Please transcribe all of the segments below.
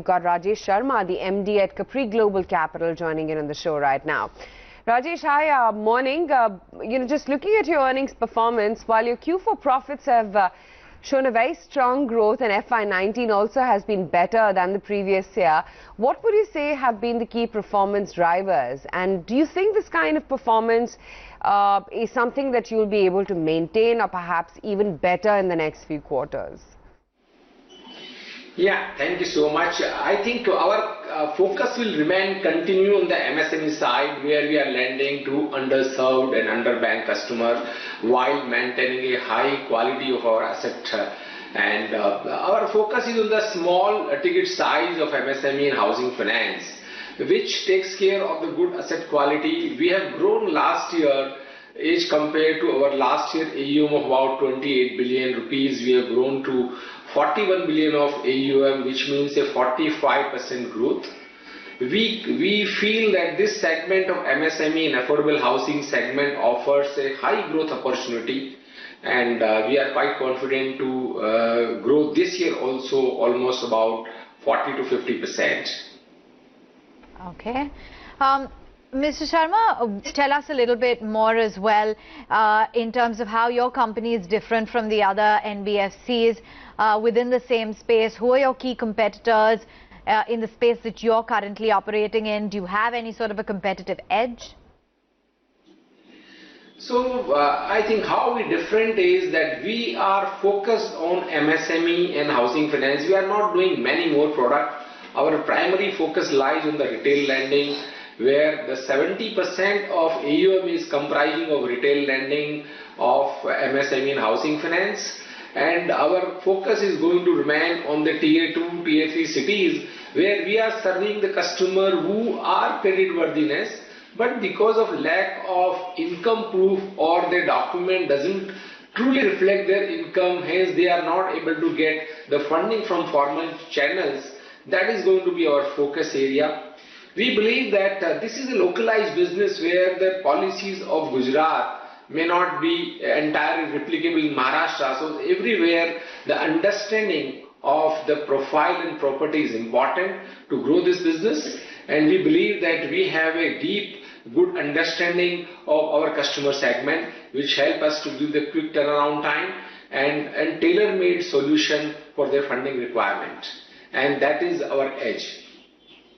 we've got Rajesh Sharma, the MD at Capri Global Capital, joining in on the show right now. Rajesh, hi, morning. Just looking at your earnings performance, while your Q4 profits have shown a very strong growth, and FY19 also has been better than the previous year, what would you say have been the key performance drivers? And do you think this kind of performance is something that you'll be able to maintain or perhaps even better in the next few quarters? Yeah, thank you so much. I think our focus will continue on the MSME side, where we are lending to underserved and underbanked customers while maintaining a high quality of our asset. And our focus is on the small ticket size of MSME and housing finance, which takes care of the good asset quality. We have grown last year, as compared to our last year AUM of about 28 billion rupees, we have grown to 41 billion of AUM, which means a 45% growth. We feel that this segment of MSME and affordable housing segment offers a high growth opportunity, and we are quite confident to grow this year also almost about 40 to 50%. Okay. Mr. Sharma, tell us a little bit more as well in terms of how your company is different from the other NBFCs within the same space. Who are your key competitors in the space that you're currently operating in? Do you have any sort of a competitive edge? So I think how we different is that we are focused on MSME and housing finance. We are not doing many more products. Our primary focus lies on the retail lending, where the 70% of AUM is comprising of retail lending of MSME and housing finance. And our focus is going to remain on the tier 2, tier 3 cities, where we are serving the customer who are credit worthiness, but because of lack of income proof or their document doesn't truly reflect their income, hence they are not able to get the funding from formal channels. That is going to be our focus area. We believe that this is a localized business where the policies of Gujarat may not be entirely replicable in Maharashtra. So everywhere the understanding of the profile and property is important to grow this business, and we believe that we have a deep, good understanding of our customer segment, which help us to give the quick turnaround time and tailor-made solution for their funding requirement. And that is our edge.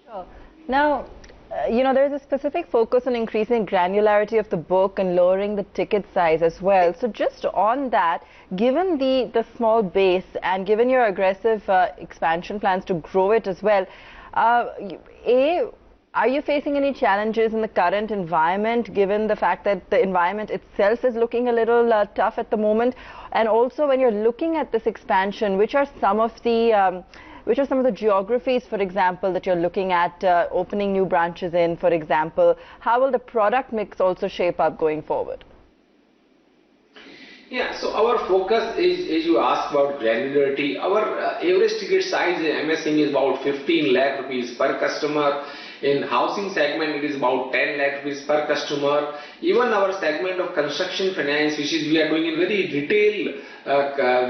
Sure. Now, there's a specific focus on increasing granularity of the book and lowering the ticket size as well. So just on that, given the small base and given your aggressive expansion plans to grow it as well, are you facing any challenges in the current environment, given the fact that the environment itself is looking a little tough at the moment? And also, when you're looking at this expansion, which are some of the geographies, for example, that you're looking at opening new branches in, for example? How will the product mix also shape up going forward? Yeah, so our focus is, as you asked about granularity, our average ticket size in MSME is about 15 lakh rupees per customer. In housing segment, it is about 10 lakh rupees per customer. Even our segment of construction finance, which is we are doing a very retail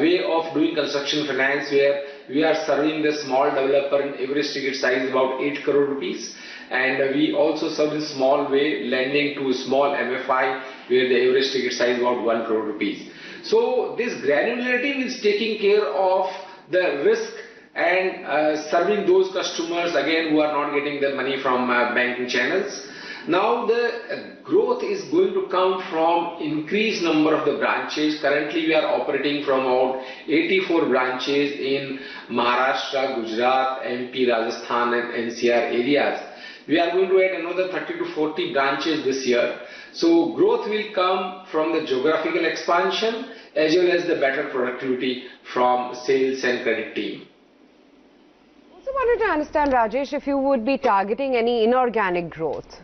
way of doing construction finance, where we are serving the small developer in average ticket size about 8 crore rupees. And we also serve in small way lending to small MFI, where the average ticket size is about 1 crore rupees. So this granularity is taking care of the risk and serving those customers again who are not getting the money from banking channels. Now the growth is going to come from increased number of the branches. Currently we are operating from about 84 branches in Maharashtra, Gujarat, MP, Rajasthan and NCR areas. We are going to add another 30 to 40 branches this year. So growth will come from the geographical expansion as well as the better productivity from sales and credit team. I also wanted to understand, Rajesh, if you would be targeting any inorganic growth.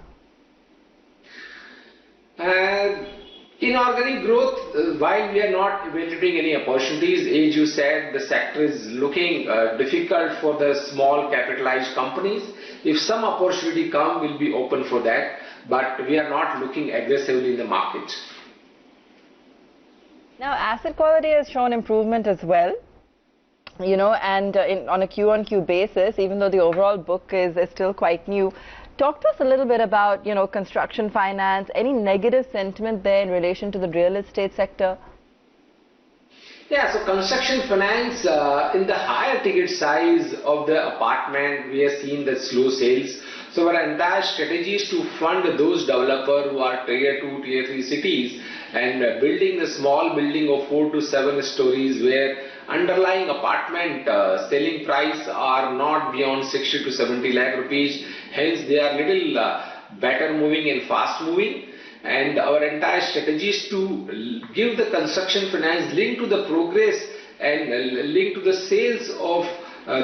Inorganic growth, while we are not evaluating any opportunities, as you said, the sector is looking difficult for the small capitalized companies. If some opportunity come, we'll be open for that, but we are not looking aggressively in the market. Now, asset quality has shown improvement as well. you know, and on a Q-on-Q basis, even though the overall book is still quite new. Talk to us a little bit about, you know, construction finance, any negative sentiment there in relation to the real estate sector? Yeah, so construction finance, in the higher ticket size of the apartment, we have seen the slow sales. So our entire strategy is to fund those developers who are tier 2, tier 3 cities and building the small building of 4 to 7 stories where underlying apartment selling price are not beyond 60 to 70 lakh rupees. Hence, they are little better moving and fast moving. And our entire strategy is to give the construction finance linked to the progress and linked to the sales of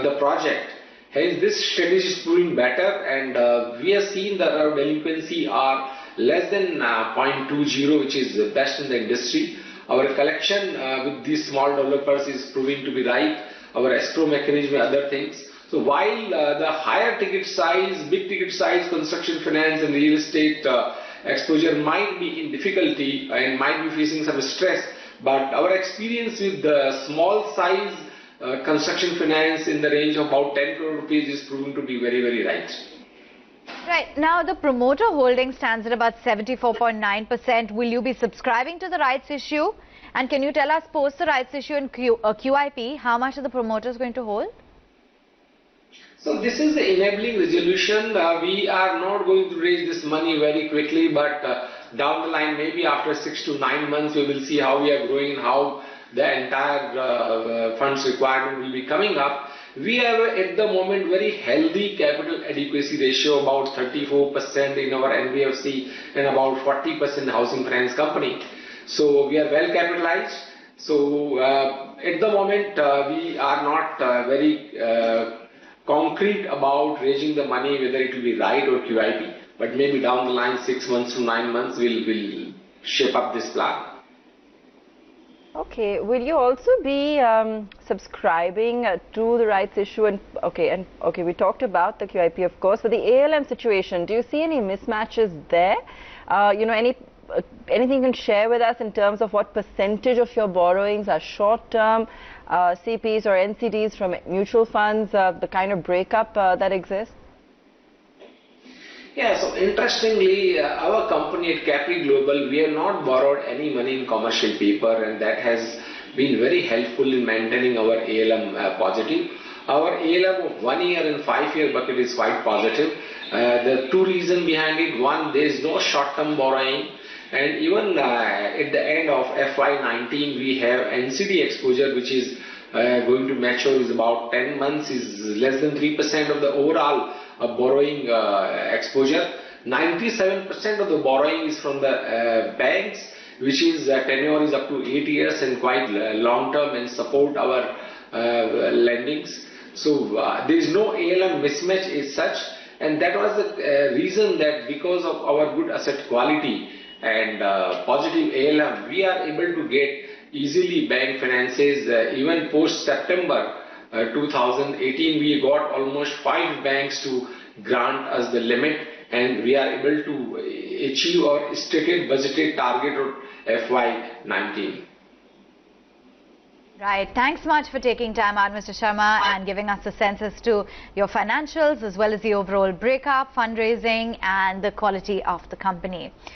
the project. Hence, this strategy is proving better, and we have seen that our delinquency are less than 0.20, which is the best in the industry. Our collection with these small developers is proving to be right. Our escrow mechanism and other things. So while the higher ticket size, big ticket size construction finance and real estate exposure might be in difficulty and might be facing some stress, but our experience with the small size construction finance in the range of about 10 crore rupees is proving to be very, very right. Right. Now, the promoter holding stands at about 74.9%. Will you be subscribing to the rights issue? And can you tell us, post the rights issue in QIP, how much are the promoters going to hold? So this is the enabling resolution. We are not going to raise this money very quickly, but down the line, maybe after 6 to 9 months, we will see how we are growing and how the entire funds requirement will be coming up. We have at the moment very healthy capital adequacy ratio, about 34% in our NBFC and about 40% housing finance company. So we are well capitalized. So at the moment we are not very concrete about raising the money, whether it will be right or QIP, but maybe down the line 6 months to 9 months we'll shape up this plan. Okay, will you also be subscribing to the rights issue? And okay, we talked about the QIP, of course, but the ALM situation, do you see any mismatches there? You know, anything you can share with us in terms of what percentage of your borrowings are short-term CPs or NCDs from mutual funds, the kind of breakup that exists? Yeah, so interestingly, our company at Capri Global, we have not borrowed any money in commercial paper, and that has been very helpful in maintaining our ALM positive. Our ALM of 1 year and 5 year bucket is quite positive. The two reasons behind it: one, there is no short-term borrowing, and even at the end of FY19, we have NCD exposure, which is going to mature, is about 10 months, is less than 3% of the overall borrowing exposure. 97% of the borrowing is from the banks, which is tenure is up to 8 years and quite long term and support our lendings. So there is no ALM mismatch as such, and that was the reason that because of our good asset quality and positive ALM, we are able to get easily bank finances. Even post September 2018, we got almost 5 banks to grant us the limit, and we are able to achieve our stated budgeted target of FY19. Right. Thanks much for taking time out, Mr. Sharma, and giving us a sense as to your financials as well as the overall breakup, fundraising and the quality of the company.